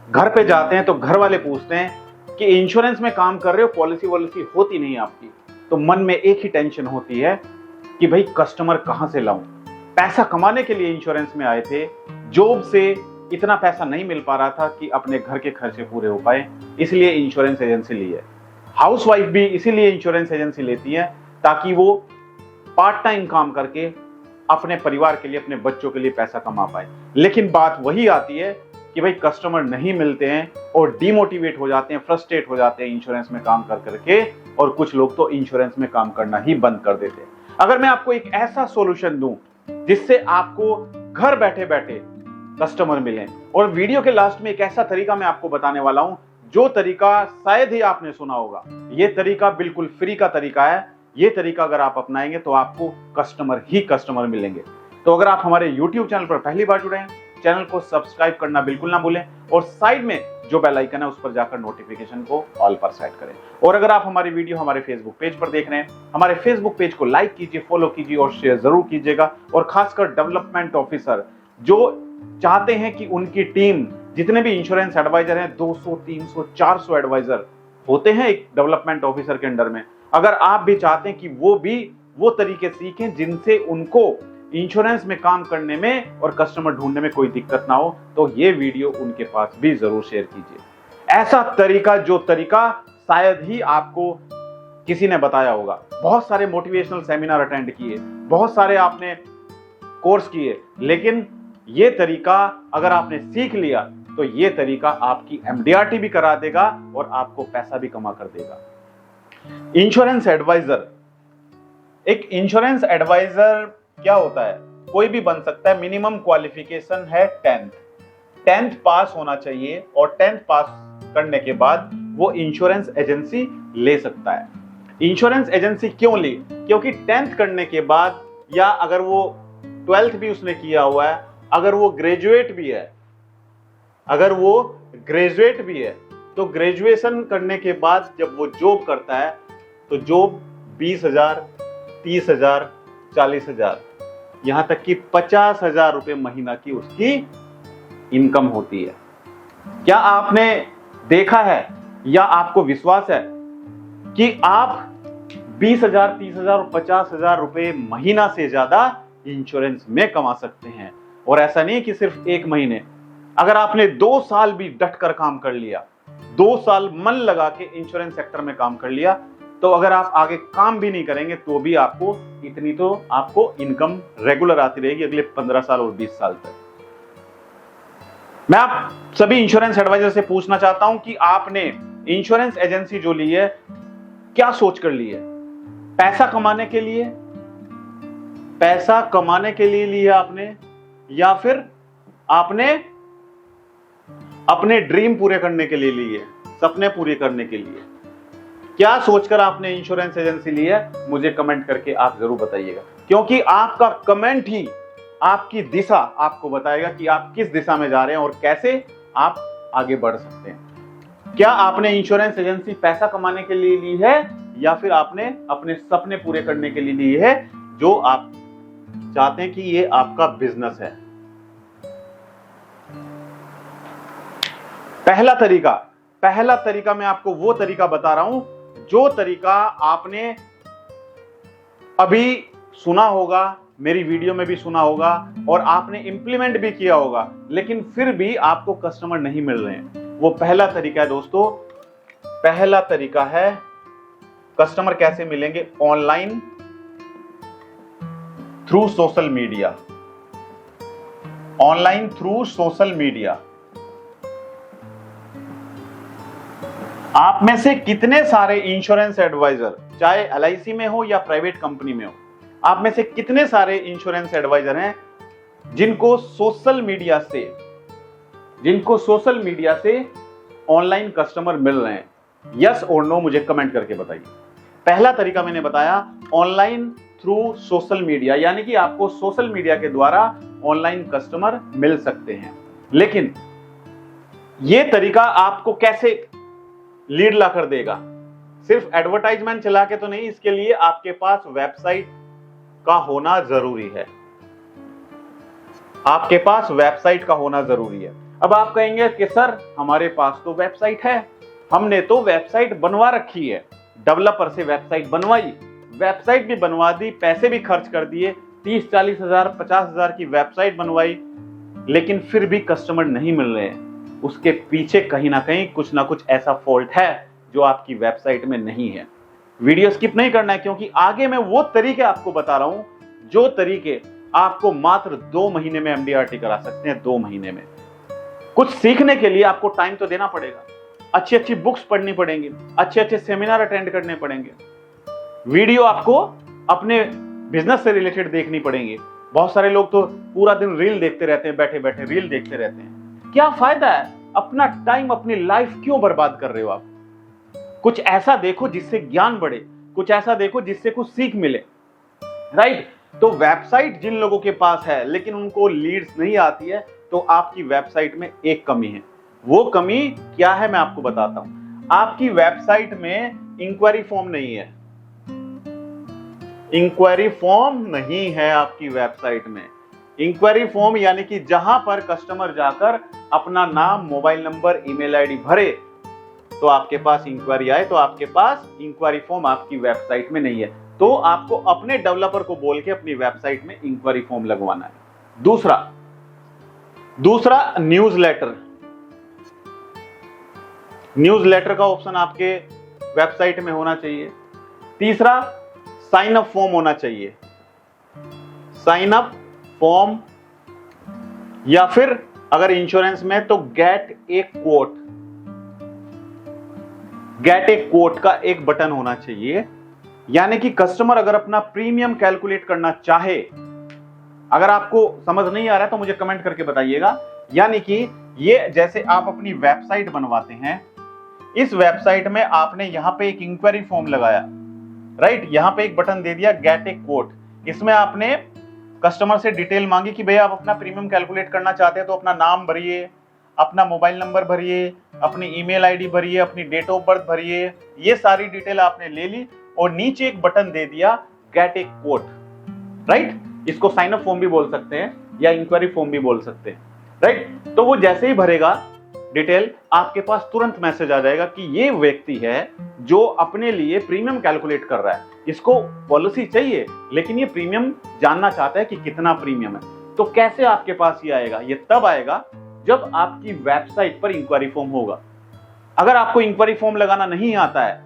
घर पे जाते हैं तो घर वाले पूछते हैं कि इंश्योरेंस में काम कर रहे हो, पॉलिसी वॉलिसी होती नहीं आपकी। तो मन में एक ही टेंशन होती है कि भाई कस्टमर कहां से लाऊं। पैसा कमाने के लिए इंश्योरेंस में आए थे, जॉब से इतना पैसा नहीं मिल पा रहा था कि अपने घर के खर्चे पूरे हो पाए, इसलिए इंश्योरेंस एजेंसी ली है। हाउसवाइफ भी इसीलिए इंश्योरेंस एजेंसी लेती है ताकि वो पार्ट टाइम काम करके अपने परिवार के लिए, अपने बच्चों के लिए पैसा कमा पाए। लेकिन बात वही आती है कि भाई कस्टमर नहीं मिलते हैं और डिमोटिवेट हो जाते हैं, फ्रस्ट्रेट हो जाते हैं इंश्योरेंस में काम कर करके, और कुछ लोग तो इंश्योरेंस में काम करना ही बंद कर देते हैं। अगर मैं आपको एक ऐसा सॉल्यूशन दूं जिससे आपको घर बैठे बैठे कस्टमर मिले, और वीडियो के लास्ट में एक ऐसा तरीका मैं आपको बताने वाला हूं जो तरीका शायद ही आपने सुना होगा। यह तरीका बिल्कुल फ्री का तरीका है। यह तरीका अगर आप अपनाएंगे तो आपको कस्टमर ही कस्टमर मिलेंगे। तो अगर आप हमारे YouTube चैनल पर पहली बार जुड़े हैं, चैनल को सब्सक्राइब करना बिल्कुल ना भूलें, और साइड में जो बेल आइकन है उस पर जाकर नोटिफिकेशन को ऑल पर सेट करें। और अगर आप हमारी वीडियो हमारे फेसबुक पेज पर देख रहे हैं, हमारे फेसबुक पेज को लाइक कीजिए, फॉलो कीजिए और शेयर जरूर कीजिएगा। और खासकर डेवलपमेंट ऑफिसर जो चाहते हैं कि उनकी टीम, जितने भी इंश्योरेंस एडवाइजर हैं, 200, 300, 400 एडवाइजर होते हैं एक डेवलपमेंट ऑफिसर के अंडर में, अगर आप भी चाहते हैं कि वो भी वो तरीके सीखें जिनसे उनको इंश्योरेंस में काम करने में और कस्टमर ढूंढने में कोई दिक्कत ना हो, तो ये वीडियो उनके पास भी जरूर शेयर कीजिए। ऐसा तरीका जो तरीका शायद ही आपको किसी ने बताया होगा। बहुत सारे मोटिवेशनल सेमिनार अटेंड किए, बहुत सारे आपने कोर्स किए, लेकिन ये तरीका अगर आपने सीख लिया तो ये तरीका आपकी MDRT भी करा देगा और आपको पैसा भी कमा कर देगा। इंश्योरेंस एडवाइजर, एक इंश्योरेंस एडवाइजर क्या होता है? कोई भी बन सकता है। मिनिमम क्वालिफिकेशन है 10th पास होना चाहिए, और 10th पास करने के बाद वो इंश्योरेंस एजेंसी ले सकता है। इंश्योरेंस एजेंसी क्यों ली? क्योंकि 10th करने के बाद, या अगर वो 12th भी उसने किया हुआ है, अगर वो ग्रेजुएट भी है, तो ग्रेजुएशन करने के बाद जब वो जॉब करता है तो जॉब 20,000, 30,000, 40,000, यहां तक कि 50,000 रुपए महीना की उसकी इनकम होती है। क्या आपने देखा है या आपको विश्वास है कि आप 20,000, 30,000 और 50,000 रुपए महीना से ज्यादा इंश्योरेंस में कमा सकते हैं? और ऐसा नहीं कि सिर्फ एक महीने, अगर आपने 2 साल भी डट कर काम कर लिया, 2 साल मन लगा के इंश्योरेंस सेक्टर में काम कर लिया, तो अगर आप आगे काम भी नहीं करेंगे तो भी आपको इतनी तो आपको इनकम रेगुलर आती रहेगी अगले 15 साल और 20 साल तक। मैं आप सभी इंश्योरेंस एडवाइजर से पूछना चाहता हूं कि आपने इंश्योरेंस एजेंसी जो ली है, क्या सोच कर ली है? पैसा कमाने के लिए ली है आपने, या फिर आपने अपने ड्रीम पूरे करने के लिए ली है, सपने पूरे करने के लिए? क्या सोचकर आपने इंश्योरेंस एजेंसी ली है? मुझे कमेंट करके आप जरूर बताइएगा, क्योंकि आपका कमेंट ही आपकी दिशा आपको बताएगा कि आप किस दिशा में जा रहे हैं और कैसे आप आगे बढ़ सकते हैं। क्या आपने इंश्योरेंस एजेंसी पैसा कमाने के लिए ली है, या फिर आपने अपने सपने पूरे करने के लिए ली है, जो आप चाहते हैं कि ये आपका बिजनेस है? पहला तरीका मैं आपको वो तरीका बता रहा हूं जो तरीका आपने अभी सुना होगा, मेरी वीडियो में भी सुना होगा, और आपने इंप्लीमेंट भी किया होगा, लेकिन फिर भी आपको कस्टमर नहीं मिल रहे हैं। वो पहला तरीका है दोस्तों, पहला तरीका है कस्टमर कैसे मिलेंगे? Online, through social media. Online through social media. आप में से कितने सारे इंश्योरेंस एडवाइजर, चाहे LIC में हो या प्राइवेट कंपनी में हो, आप में से कितने सारे इंश्योरेंस एडवाइजर हैं जिनको सोशल मीडिया से ऑनलाइन कस्टमर मिल रहे हैं? यस और नो मुझे कमेंट करके बताइए। पहला तरीका मैंने बताया ऑनलाइन थ्रू सोशल मीडिया, यानी कि आपको सोशल मीडिया के द्वारा ऑनलाइन कस्टमर मिल सकते हैं। लेकिन यह तरीका आपको कैसे लीड ला कर देगा? सिर्फ एडवर्टाइजमेंट चला के तो नहीं, इसके लिए आपके पास वेबसाइट का होना जरूरी है। आपके पास वेबसाइट का होना जरूरी है। अब आप कहेंगे कि सर हमारे पास तो वेबसाइट है, हमने तो वेबसाइट बनवा रखी है, डेवलपर से वेबसाइट बनवाई, वेबसाइट भी बनवा दी, पैसे भी खर्च कर दिए, 30-40 हजार 50 हजार की वेबसाइट बनवाई, लेकिन फिर भी कस्टमर नहीं मिल रहे हैं। उसके पीछे कहीं ना कहीं कुछ ना कुछ ऐसा फॉल्ट है जो आपकी वेबसाइट में नहीं है। वीडियो स्किप नहीं करना है, क्योंकि आगे मैं वो तरीके आपको बता रहा हूं जो तरीके आपको मात्र 2 महीने में एमडीआरटी करा सकते हैं। 2 महीने में कुछ सीखने के लिए आपको टाइम तो देना पड़ेगा, अच्छी अच्छी बुक्स पढ़नी पड़ेंगी, अच्छे अच्छे सेमिनार अटेंड करने पड़ेंगे, वीडियो आपको अपने बिजनेस से रिलेटेड देखनी पड़ेंगी। बहुत सारे लोग तो पूरा दिन रील देखते रहते हैं, बैठे बैठे रील देखते रहते हैं। क्या फायदा है? अपना टाइम, अपनी लाइफ क्यों बर्बाद कर रहे हो आप? कुछ ऐसा देखो जिससे ज्ञान बढ़े, कुछ ऐसा देखो जिससे कुछ सीख मिले, राइट? तो वेबसाइट जिन लोगों के पास है लेकिन उनको लीड्स नहीं आती है, तो आपकी वेबसाइट में एक कमी है। वो कमी क्या है मैं आपको बताता हूं। आपकी वेबसाइट में इंक्वायरी फॉर्म नहीं है। इंक्वायरी फॉर्म नहीं है आपकी वेबसाइट में। इंक्वायरी फॉर्म यानी कि जहां पर कस्टमर जाकर अपना नाम, मोबाइल नंबर, ईमेल आईडी भरे तो आपके पास इंक्वायरी आए, तो आपके पास इंक्वायरी फॉर्म आपकी वेबसाइट में नहीं है। तो आपको अपने डेवलपर को बोल के अपनी वेबसाइट में इंक्वायरी फॉर्म लगवाना है। दूसरा न्यूज़लेटर। न्यूज़लेटर का ऑप्शन आपके वेबसाइट में होना चाहिए। तीसरा साइन अप फॉर्म होना चाहिए। साइन अप फॉर्म, या फिर अगर इंश्योरेंस में तो get a quote. Get a quote का एक बटन होना चाहिए, यानी कि कस्टमर अगर अपना प्रीमियम कैलकुलेट करना चाहे, अगर आपको समझ नहीं आ रहा है तो मुझे कमेंट करके बताइएगा। यानी कि ये जैसे आप अपनी वेबसाइट बनवाते हैं, इस वेबसाइट में आपने यहां पे एक इंक्वायरी फॉर्म लगाया, राइट? यहां पे एक बटन दे दिया गेट ए कोट। इसमें आपने कस्टमर से डिटेल मांगी कि भैया आप अपना प्रीमियम कैलकुलेट करना चाहते हैं तो अपना नाम भरिए, अपना मोबाइल नंबर भरिए, अपनी ईमेल आईडी भरिए, अपनी डेट ऑफ बर्थ भरिए। ये सारी डिटेल आपने ले ली और नीचे एक बटन दे दिया गेट ए कोट, राइट? इसको साइन अप फॉर्म भी बोल सकते हैं या इंक्वायरी फॉर्म भी बोल सकते हैं, राइट? तो वो जैसे ही भरेगा डिटेल, आपके पास तुरंत मैसेज आ जाएगा कि ये व्यक्ति है जो अपने लिए प्रीमियम कैलकुलेट कर रहा है, इसको पॉलिसी चाहिए लेकिन ये प्रीमियम जानना चाहता है कि कितना प्रीमियम है। तो कैसे आपके पास ये आएगा? ये तब आएगा जब आपकी वेबसाइट पर इंक्वायरी फॉर्म होगा। अगर आपको इंक्वायरी फॉर्म लगाना नहीं आता है,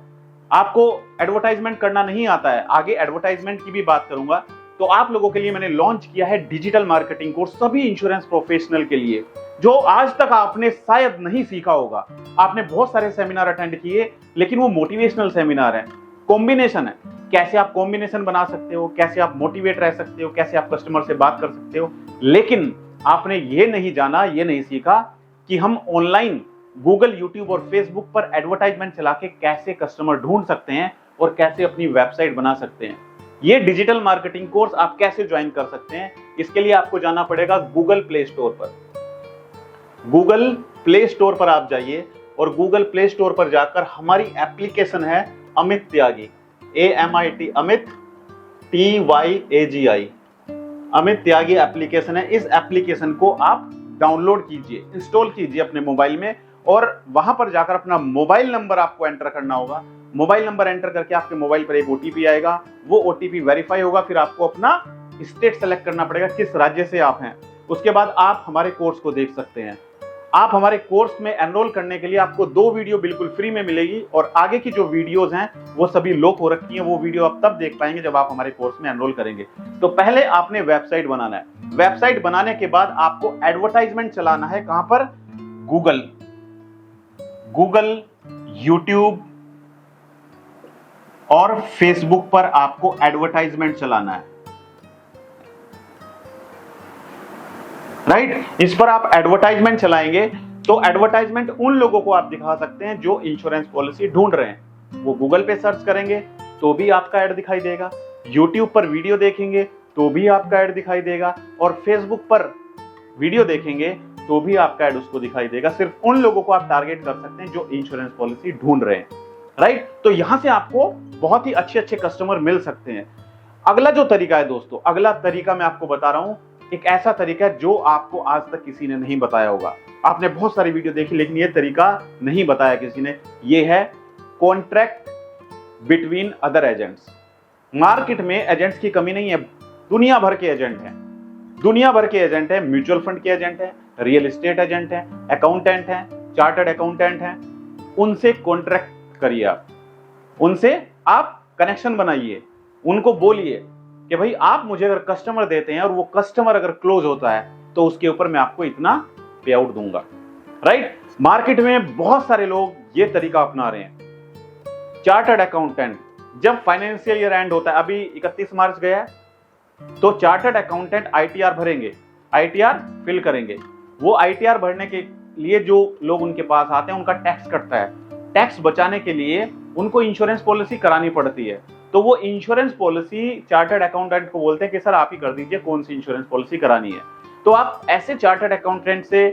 आपको एडवर्टाइजमेंट करना नहीं आता है, आगे एडवर्टाइजमेंट की भी बात करूंगा, तो आप लोगों के लिए मैंने लॉन्च किया है डिजिटल मार्केटिंग कोर्स सभी इंश्योरेंस प्रोफेशनल के लिए, जो आज तक आपने शायद नहीं सीखा होगा। आपने बहुत सारे सेमिनार अटेंड किए लेकिन वो मोटिवेशनल सेमिनार है, कॉम्बिनेशन है। कैसे आप कॉम्बिनेशन बना सकते हो, कैसे आप मोटिवेट रह सकते हो, कैसे आप कस्टमर से बात कर सकते हो, लेकिन आपने ये नहीं जाना, ये नहीं सीखा कि हम ऑनलाइन गूगल, यूट्यूब और फेसबुक पर एडवर्टाइजमेंट चला के कैसे कस्टमर ढूंढ सकते हैं और कैसे अपनी वेबसाइट बना सकते हैं। ये डिजिटल मार्केटिंग कोर्स आप कैसे ज्वाइन कर सकते हैं, इसके लिए आपको जाना पड़ेगा गूगल प्ले स्टोर पर। गूगल प्ले स्टोर पर आप जाइए और गूगल प्ले स्टोर पर जाकर हमारी एप्लीकेशन है अमित त्यागी, AMIT, अमित TYAGI, अमित त्यागी एप्लीकेशन है। इस एप्लीकेशन को आप डाउनलोड कीजिए, इंस्टॉल कीजिए अपने मोबाइल में, और वहां पर जाकर अपना मोबाइल नंबर आपको एंटर करना होगा। मोबाइल नंबर एंटर करके आपके मोबाइल पर एक OTP आएगा, वो OTP वेरीफाई होगा, फिर आपको अपना स्टेट सेलेक्ट करना पड़ेगा किस राज्य से आप हैं। उसके बाद आप हमारे कोर्स को देख सकते हैं। आप हमारे कोर्स में एनरोल करने के लिए आपको 2 वीडियो बिल्कुल फ्री में मिलेगी, और आगे की जो वीडियोस हैं वो सभी लॉक हो रखी हैं। वो वीडियो आप तब देख पाएंगे जब आप हमारे कोर्स में एनरोल करेंगे। तो पहले आपने वेबसाइट बनाना है। वेबसाइट बनाने के बाद आपको एडवर्टाइजमेंट चलाना है। कहां पर? गूगल, यूट्यूब और फेसबुक पर आपको एडवर्टाइजमेंट चलाना है, राइट? इस पर आप एडवर्टाइजमेंट चलाएंगे तो एडवर्टाइजमेंट उन लोगों को आप दिखा सकते हैं जो इंश्योरेंस पॉलिसी ढूंढ रहे हैं। वो गूगल पे सर्च करेंगे तो भी आपका ऐड दिखाई देगा, यूट्यूब पर वीडियो देखेंगे तो भी आपका ऐड दिखाई देगा, और फेसबुक पर वीडियो देखेंगे तो भी आपका ऐड उसको दिखाई देगा। सिर्फ उन लोगों को आप टारगेट कर सकते हैं जो इंश्योरेंस पॉलिसी ढूंढ रहे हैं, राइट? तो यहां से आपको बहुत ही अच्छे अच्छे कस्टमर मिल सकते हैं। अगला जो तरीका है दोस्तों, अगला तरीका मैं आपको बता रहा हूं, एक ऐसा तरीका है जो आपको आज तक किसी ने नहीं बताया होगा। आपने बहुत सारी वीडियो देखी, लेकिन ये तरीका नहीं बताया किसी ने। ये है contract between other agents. Market में एजेंट्स की कमी नहीं है, दुनिया भर के एजेंट हैं, दुनिया भर के एजेंट हैं। म्यूचुअल फंड के एजेंट हैं, रियल एस्टेट एजेंट हैं, अकाउंटेंट हैं, चार्टर्ड अकाउंटेंट हैं। उनसे कॉन्ट्रैक्ट करिए, आप उनसे आप कनेक्शन बनाइए, उनको बोलिए कि भाई आप मुझे अगर कस्टमर देते हैं और वो कस्टमर अगर क्लोज होता है तो उसके ऊपर मैं आपको इतना पे आउट दूंगा। राइट? मार्केट में बहुत सारे लोग ये तरीका अपना रहे हैं। चार्टर्ड अकाउंटेंट, जब फाइनेंशियल ईयर एंड होता है, अभी 31 मार्च गया है, तो चार्टर्ड अकाउंटेंट आईटीआर भरेंगे, आईटीआर फिल करेंगे। वो आईटीआर भरने के लिए जो लोग उनके पास आते हैं उनका टैक्स कटता है। टैक्स बचाने के लिए उनको इंश्योरेंस पॉलिसी करानी पड़ती है। तो वो इंश्योरेंस पॉलिसी चार्टर्ड अकाउंटेंट को बोलते हैं कि सर आप ही कर दीजिए कौन सी इंश्योरेंस पॉलिसी करानी है। तो आप ऐसे चार्टर्ड अकाउंटेंट से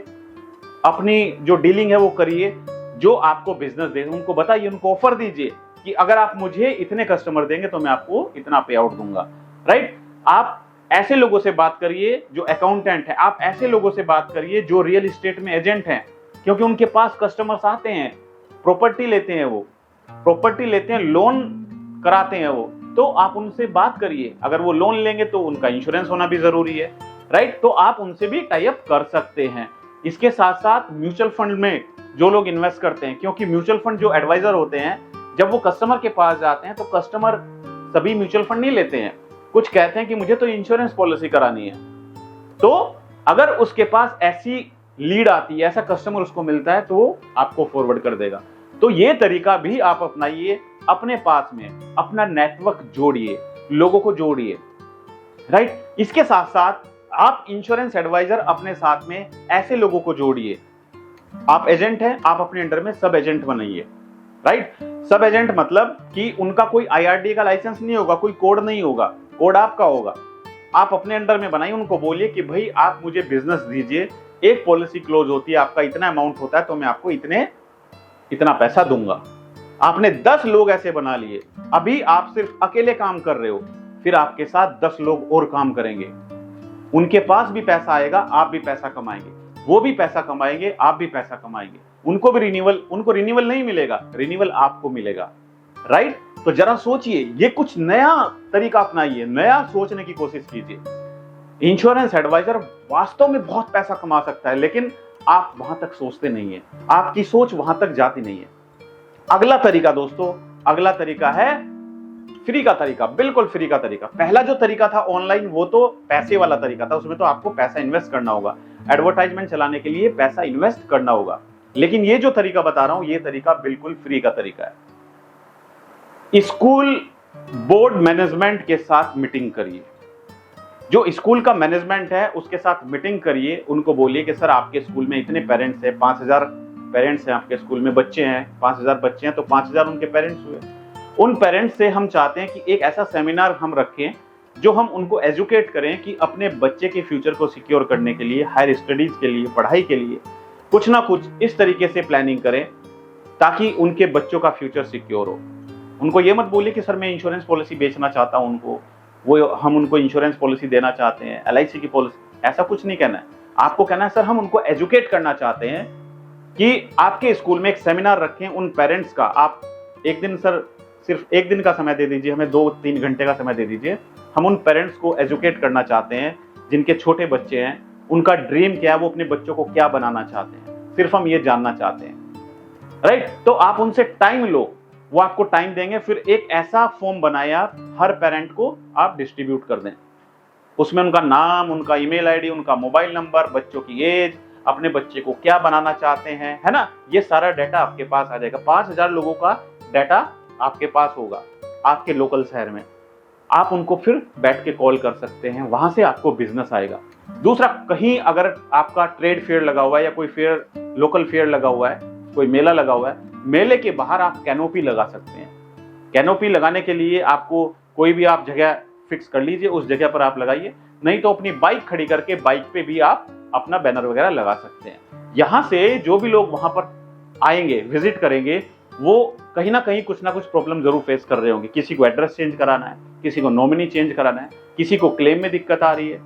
अपनी जो डीलिंग है वो करिए, जो आपको बिजनेस दे, उनको बताइए, उनको ऑफर दीजिए कि अगर आप मुझे इतने कस्टमर देंगे तो मैं आपको इतना पे आउट दूंगा। राइट? आप ऐसे लोगों से बात करिए जो अकाउंटेंट है, आप ऐसे लोगों से बात करिए जो रियल एस्टेट में एजेंट हैं, क्योंकि उनके पास कस्टमर्स आते हैं, प्रॉपर्टी लेते हैं, वो प्रॉपर्टी लेते हैं, लोन कराते हैं वो। तो आप उनसे बात करिए, अगर वो लोन लेंगे तो उनका इंश्योरेंस होना भी जरूरी है। राइट? तो आप उनसे भी टाई अप कर सकते हैं। इसके साथ साथ म्यूचुअल फंड में जो लोग इन्वेस्ट करते हैं, क्योंकि म्यूचुअल फंड जो एडवाइजर होते हैं जब वो कस्टमर के पास जाते हैं तो कस्टमर सभी म्यूचुअल फंड नहीं लेते हैं, कुछ कहते हैं कि मुझे तो इंश्योरेंस पॉलिसी करानी है। तो अगर उसके पास ऐसी लीड आती है, ऐसा कस्टमर उसको मिलता है, तो वो आपको फॉरवर्ड कर देगा। तो ये तरीका भी आप अपनाइए, अपने पास में अपना नेटवर्क जोड़िए, लोगों को जोड़िए। राइट? इसके साथ साथ आप इंश्योरेंस एडवाइजर अपने साथ में ऐसे लोगों को जोड़िए। आप एजेंट हैं, आप अपने अंडर में सब एजेंट बनाइए। राइट? सब एजेंट मतलब कि उनका कोई आईआरडी का लाइसेंस नहीं होगा, कोई कोड नहीं होगा, कोड आपका होगा। आप अपने अंडर में बनाइए, उनको बोलिए कि भाई आप मुझे बिजनेस दीजिए, एक पॉलिसी क्लोज होती है, आपका इतना अमाउंट होता है, तो मैं आपको इतना पैसा दूंगा। आपने 10 लोग ऐसे बना लिए। अभी आप सिर्फ अकेले काम कर रहे हो, फिर आपके साथ 10 लोग और काम करेंगे, उनके पास भी पैसा आएगा, आप भी पैसा कमाएंगे, वो भी पैसा कमाएंगे, आप भी पैसा कमाएंगे। उनको रिन्यूअल नहीं मिलेगा, रिन्यूअल आपको मिलेगा। राइट? तो जरा सोचिए, ये कुछ नया तरीका अपनाइए, नया सोचने की कोशिश कीजिए। इंश्योरेंस एडवाइजर वास्तव में बहुत पैसा कमा सकता है, लेकिन आप वहां तक सोचते नहीं है, आपकी सोच वहां तक जाती नहीं है। अगला तरीका दोस्तों, अगला तरीका है फ्री का तरीका, बिल्कुल फ्री का तरीका। पहला जो तरीका था ऑनलाइन, वो तो पैसे वाला तरीका था, उसमें तो आपको पैसा इन्वेस्ट करना होगा, एडवर्टाइजमेंट चलाने के लिए पैसा इन्वेस्ट करना होगा। लेकिन ये जो तरीका बता रहा हूं, ये तरीका बिल्कुल फ्री का तरीका है। स्कूल बोर्ड मैनेजमेंट के साथ मीटिंग करिए, जो स्कूल का मैनेजमेंट है उसके साथ मीटिंग करिए। उनको बोलिए कि सर आपके स्कूल में इतने पेरेंट्स हैं, 5000 पेरेंट्स हैं आपके स्कूल में, बच्चे हैं 5000 बच्चे हैं, तो 5000 उनके पेरेंट्स हुए। उन पेरेंट्स से हम चाहते हैं कि एक ऐसा सेमिनार हम रखें जो हम उनको एजुकेट करें कि अपने बच्चे के फ्यूचर को सिक्योर करने के लिए, हायर स्टडीज के लिए, पढ़ाई के लिए कुछ ना कुछ इस तरीके से प्लानिंग करें ताकि उनके बच्चों का फ्यूचर सिक्योर हो। उनको ये मत बोलिए कि सर मैं इंश्योरेंस पॉलिसी बेचना चाहता हूं उनको, वो हम उनको इंश्योरेंस पॉलिसी देना चाहते हैं, एलआईसी की पॉलिसी, ऐसा कुछ नहीं कहना है। आपको कहना है सर हम उनको एजुकेट करना चाहते हैं कि आपके स्कूल में एक सेमिनार रखें उन पेरेंट्स का। आप एक दिन सर सिर्फ एक दिन का समय दे दीजिए, हमें 2-3 घंटे का समय दे दीजिए। हम उन पेरेंट्स को एजुकेट करना चाहते हैं जिनके छोटे बच्चे हैं, उनका ड्रीम क्या है, वो अपने बच्चों को क्या बनाना चाहते हैं, सिर्फ हम ये जानना चाहते हैं। राइट? तो आप उनसे टाइम लो, वो आपको टाइम देंगे। फिर एक ऐसा फॉर्म बनाए आप, हर पेरेंट को आप डिस्ट्रीब्यूट कर दें। उसमें उनका नाम, उनका ईमेल आईडी, उनका मोबाइल नंबर, बच्चों की एज, अपने बच्चे को क्या बनाना चाहते हैं, है ना, ये सारा डाटा आपके पास आ जाएगा। 5000 लोगों का डाटा आपके पास होगा आपके लोकल शहर में। आप उनको फिर बैठ के कॉल कर सकते हैं, वहां से आपको बिजनेस आएगा। दूसरा, कहीं अगर आपका ट्रेड फेयर लगा हुआ है या कोई फेयर, लोकल फेयर लगा हुआ है, कोई मेला लगा हुआ है, मेले के बाहर आप कैनोपी लगा सकते हैं। कैनोपी लगाने के लिए आपको कोई भी आप जगह फिक्स कर लीजिए, उस जगह पर आप लगाइए। नहीं तो अपनी बाइक खड़ी करके बाइक पे भी आप अपना बैनर वगैरह लगा सकते हैं। यहां से जो भी लोग वहां पर आएंगे, विजिट करेंगे, वो कहीं ना कहीं कुछ ना कुछ प्रॉब्लम जरूर फेस कर रहे होंगे। किसी को एड्रेस चेंज कराना है, किसी को नॉमिनी चेंज कराना है, किसी को क्लेम में दिक्कत आ रही है,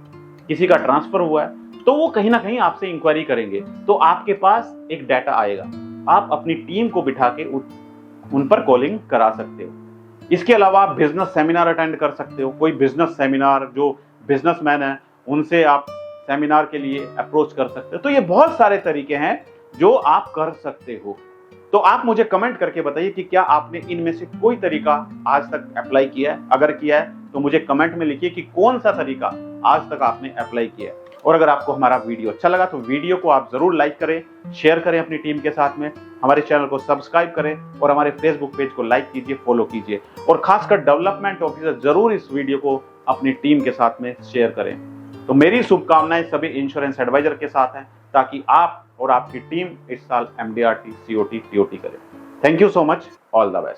किसी का ट्रांसफर हुआ है। तो वो कहीं ना कहीं आपसे इंक्वायरी करेंगे, तो आपके पास एक डाटा आएगा, आप अपनी टीम को बिठा के उन पर कॉलिंग करा सकते हो। इसके अलावा आप बिजनेस सेमिनार अटेंड कर सकते हो, कोई बिजनेस सेमिनार, जो बिजनेसमैन है उनसे आप सेमिनार के लिए अप्रोच कर सकते हो। तो ये बहुत सारे तरीके हैं जो आप कर सकते हो। तो आप मुझे कमेंट करके बताइए कि क्या आपने इनमें से कोई तरीका आज तक अप्लाई किया है। अगर किया है तो मुझे कमेंट में लिखिए कि कौन सा तरीका आज तक आपने अप्लाई किया है। और अगर आपको हमारा वीडियो अच्छा लगा तो वीडियो को आप जरूर लाइक करें, शेयर करें अपनी टीम के साथ में, हमारे चैनल को सब्सक्राइब करें और हमारे फेसबुक पेज को लाइक कीजिए, फॉलो कीजिए। और खासकर डेवलपमेंट ऑफिसर जरूर इस वीडियो को अपनी टीम के साथ में शेयर करें। तो मेरी शुभकामनाएं सभी इंश्योरेंस एडवाइजर के साथ हैं, ताकि आप और आपकी टीम इस साल MDRT, COT, TOT करें। Thank you so much, all the best.